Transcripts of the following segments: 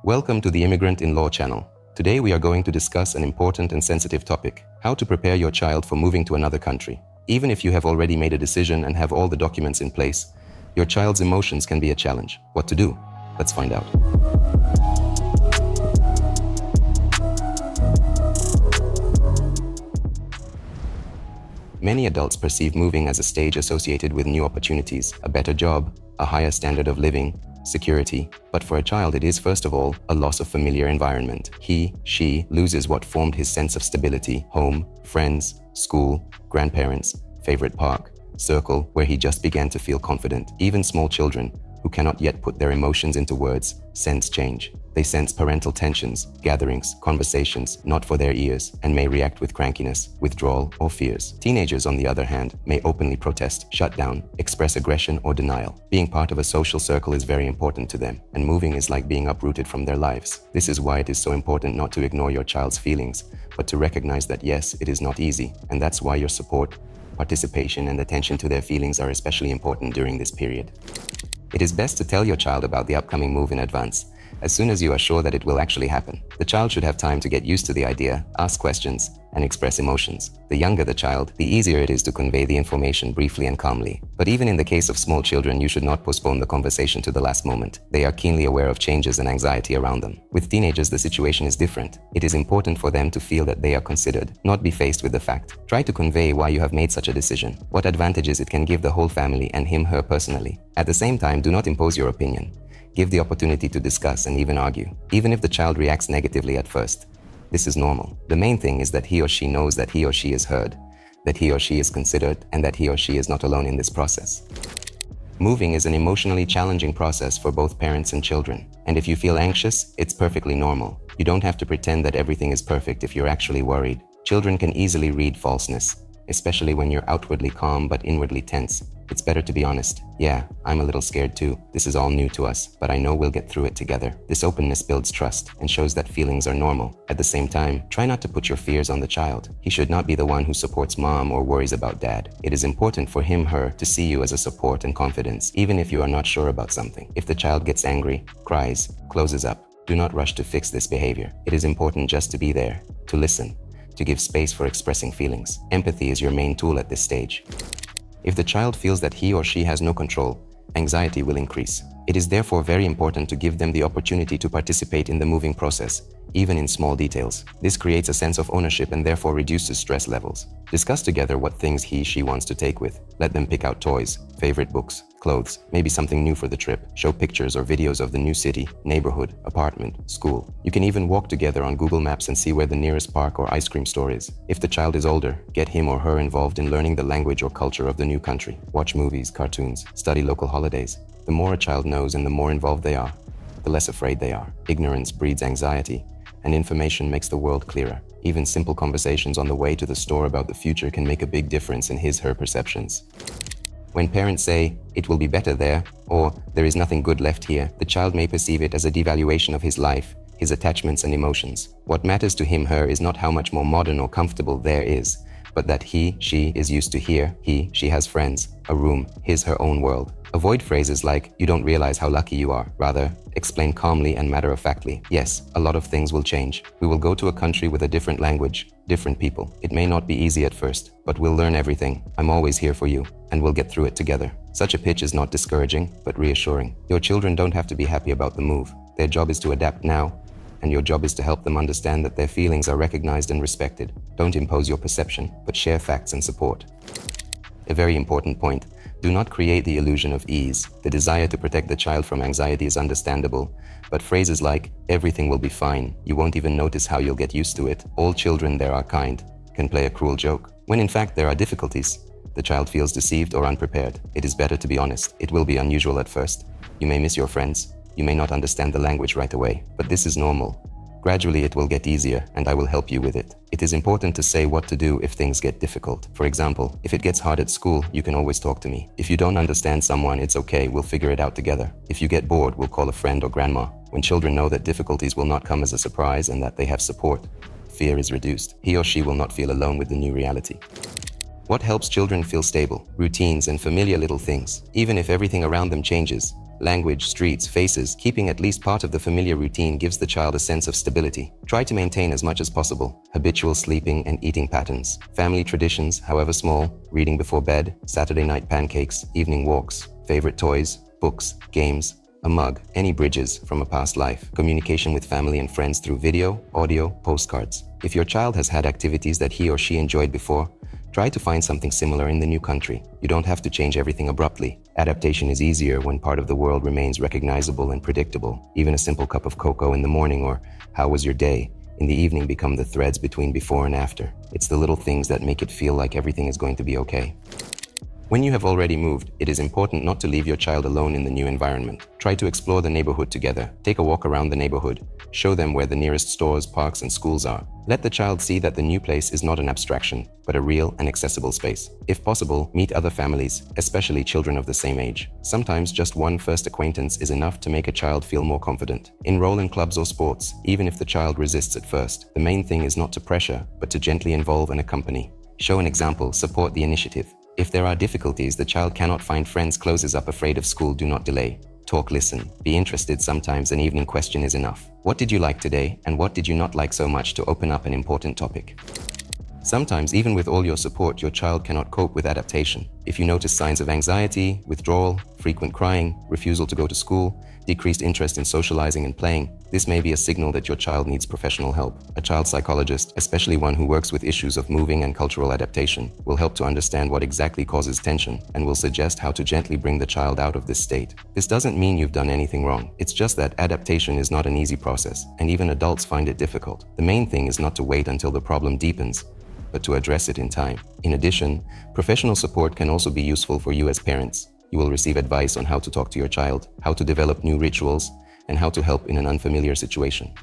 Welcome to the Immigrant in Law channel. Today we are going to discuss an important and sensitive topic: how to prepare your child for moving to another country. Even if you have already made a decision and have all the documents in place, your child's emotions can be a challenge. What to do? Let's find out. Many adults perceive moving as a stage associated with new opportunities, a better job, a higher standard of living, security. But for a child, it is first of all a loss of familiar environment. She loses what formed his sense of stability: home, friends, school, grandparents, favorite park, circle where he just began to feel confident. Even small children, who cannot yet put their emotions into words, sense change. They sense parental tensions, gatherings, conversations not for their ears, and may react with crankiness, withdrawal, or fears. Teenagers, on the other hand, may openly protest, shut down, express aggression or denial. Being part of a social circle is very important to them, and moving is like being uprooted from their lives. This is why it is so important not to ignore your child's feelings, but to recognize that yes, it is not easy, and that's why your support, participation, and attention to their feelings are especially important during this period. It is best to tell your child about the upcoming move in advance, as soon as you are sure that it will actually happen. The child should have time to get used to the idea, ask questions, and express emotions. The younger the child, the easier it is to convey the information briefly and calmly. But even in the case of small children, you should not postpone the conversation to the last moment. They are keenly aware of changes and anxiety around them. With teenagers, the situation is different. It is important for them to feel that they are considered, not be faced with the fact. Try to convey why you have made such a decision, what advantages it can give the whole family and him/her personally. At the same time, do not impose your opinion. Give the opportunity to discuss and even argue, even if the child reacts negatively at first. This is normal. The main thing is that he or she knows that he or she is heard, that he or she is considered, and that he or she is not alone in this process. Moving is an emotionally challenging process for both parents and children. And if you feel anxious, it's perfectly normal. You don't have to pretend that everything is perfect if you're actually worried. Children can easily read falseness, especially when you're outwardly calm but inwardly tense. It's better to be honest. Yeah, I'm a little scared too. This is all new to us, but I know we'll get through it together. This openness builds trust and shows that feelings are normal. At the same time, try not to put your fears on the child. He should not be the one who supports mom or worries about dad. It is important for him/her to see you as a support and confidence, even if you are not sure about something. If the child gets angry, cries, closes up, do not rush to fix this behavior. It is important just to be there, to listen, to give space for expressing feelings. Empathy is your main tool at this stage. If the child feels that he or she has no control, anxiety will increase. It is therefore very important to give them the opportunity to participate in the moving process, even in small details. This creates a sense of ownership and therefore reduces stress levels. Discuss together what things he/she wants to take with. Let them pick out toys, favorite books, clothes, maybe something new for the trip. Show pictures or videos of the new city, neighborhood, apartment, school. You can even walk together on Google Maps and see where the nearest park or ice cream store is. If the child is older, get him or her involved in learning the language or culture of the new country. Watch movies, cartoons, study local holidays. The more a child knows and the more involved they are, the less afraid they are. Ignorance breeds anxiety, and information makes the world clearer. Even simple conversations on the way to the store about the future can make a big difference in his/her perceptions. When parents say, "It will be better there," or "There is nothing good left here," the child may perceive it as a devaluation of his life, his attachments and emotions. What matters to him/her is not how much more modern or comfortable there is, but that he/she is used to here, he/she has friends, a room, his/her own world. Avoid phrases like, "You don't realize how lucky you are." Rather, explain calmly and matter-of-factly. Yes, a lot of things will change. We will go to a country with a different language, different people. It may not be easy at first, but we'll learn everything. I'm always here for you, and we'll get through it together. Such a pitch is not discouraging, but reassuring. Your children don't have to be happy about the move. Their job is to adapt now, and your job is to help them understand that their feelings are recognized and respected. Don't impose your perception, but share facts and support. A very important point: do not create the illusion of ease. The desire to protect the child from anxiety is understandable, but phrases like, "Everything will be fine," "You won't even notice how you'll get used to it," "All children there are kind," can play a cruel joke. When in fact there are difficulties, the child feels deceived or unprepared. It is better to be honest. It will be unusual at first. You may miss your friends. You may not understand the language right away, but this is normal. Gradually it will get easier, and I will help you with it. It is important to say what to do if things get difficult. For example, if it gets hard at school, you can always talk to me. If you don't understand someone, it's okay, we'll figure it out together. If you get bored, we'll call a friend or grandma. When children know that difficulties will not come as a surprise and that they have support, fear is reduced. He or she will not feel alone with the new reality. What helps children feel stable? Routines and familiar little things. Even if everything around them changes, language, streets, faces, keeping at least part of the familiar routine gives the child a sense of stability. Try to maintain as much as possible habitual sleeping and eating patterns. Family traditions, however small, reading before bed, Saturday night pancakes, evening walks, favorite toys, books, games, a mug, any bridges from a past life, communication with family and friends through video, audio, postcards. If your child has had activities that he or she enjoyed before, try to find something similar in the new country. You don't have to change everything abruptly. Adaptation is easier when part of the world remains recognizable and predictable. Even a simple cup of cocoa in the morning or "How was your day?" in the evening become the threads between before and after. It's the little things that make it feel like everything is going to be okay. When you have already moved, it is important not to leave your child alone in the new environment. Try to explore the neighborhood together. Take a walk around the neighborhood. Show them where the nearest stores, parks, and schools are. Let the child see that the new place is not an abstraction, but a real and accessible space. If possible, meet other families, especially children of the same age. Sometimes just one first acquaintance is enough to make a child feel more confident. Enroll in clubs or sports, even if the child resists at first. The main thing is not to pressure, but to gently involve and accompany. Show an example, support the initiative. If there are difficulties, the child cannot find friends, closes up, afraid of school, do not delay. Talk, listen. Be interested. Sometimes an evening question is enough. What did you like today, and what did you not like so much, to open up an important topic. Sometimes, even with all your support, your child cannot cope with adaptation. If you notice signs of anxiety, withdrawal, frequent crying, refusal to go to school, decreased interest in socializing and playing, this may be a signal that your child needs professional help. A child psychologist, especially one who works with issues of moving and cultural adaptation, will help to understand what exactly causes tension and will suggest how to gently bring the child out of this state. This doesn't mean you've done anything wrong. It's just that adaptation is not an easy process, and even adults find it difficult. The main thing is not to wait until the problem deepens, but to address it in time. In addition, professional support can also be useful for you as parents. You will receive advice on how to talk to your child, how to develop new rituals, and how to help in an unfamiliar situation.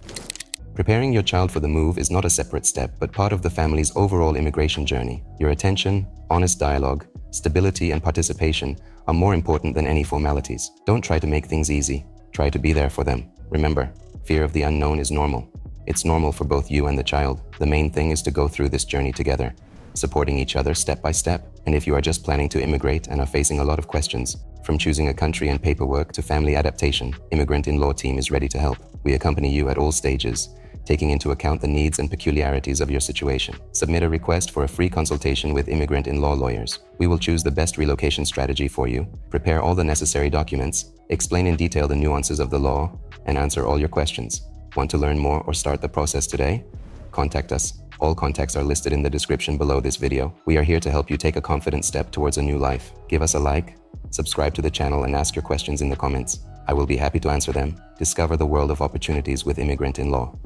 Preparing your child for the move is not a separate step, but part of the family's overall immigration journey. Your attention, honest dialogue, stability, and participation are more important than any formalities. Don't try to make things easy. Try to be there for them. Remember, fear of the unknown is normal. It's normal for both you and the child. The main thing is to go through this journey together, supporting each other step by step. And if you are just planning to immigrate and are facing a lot of questions, from choosing a country and paperwork to family adaptation, Immigrant in Law team is ready to help. We accompany you at all stages, taking into account the needs and peculiarities of your situation. Submit a request for a free consultation with Immigrant in Law lawyers. We will choose the best relocation strategy for you, prepare all the necessary documents, explain in detail the nuances of the law, and answer all your questions. Want to learn more or start the process today? Contact us. All contacts are listed in the description below this video. We are here to help you take a confident step towards a new life. Give us a like, subscribe to the channel, and ask your questions in the comments. I will be happy to answer them. Discover the world of opportunities with Immigrant in Law.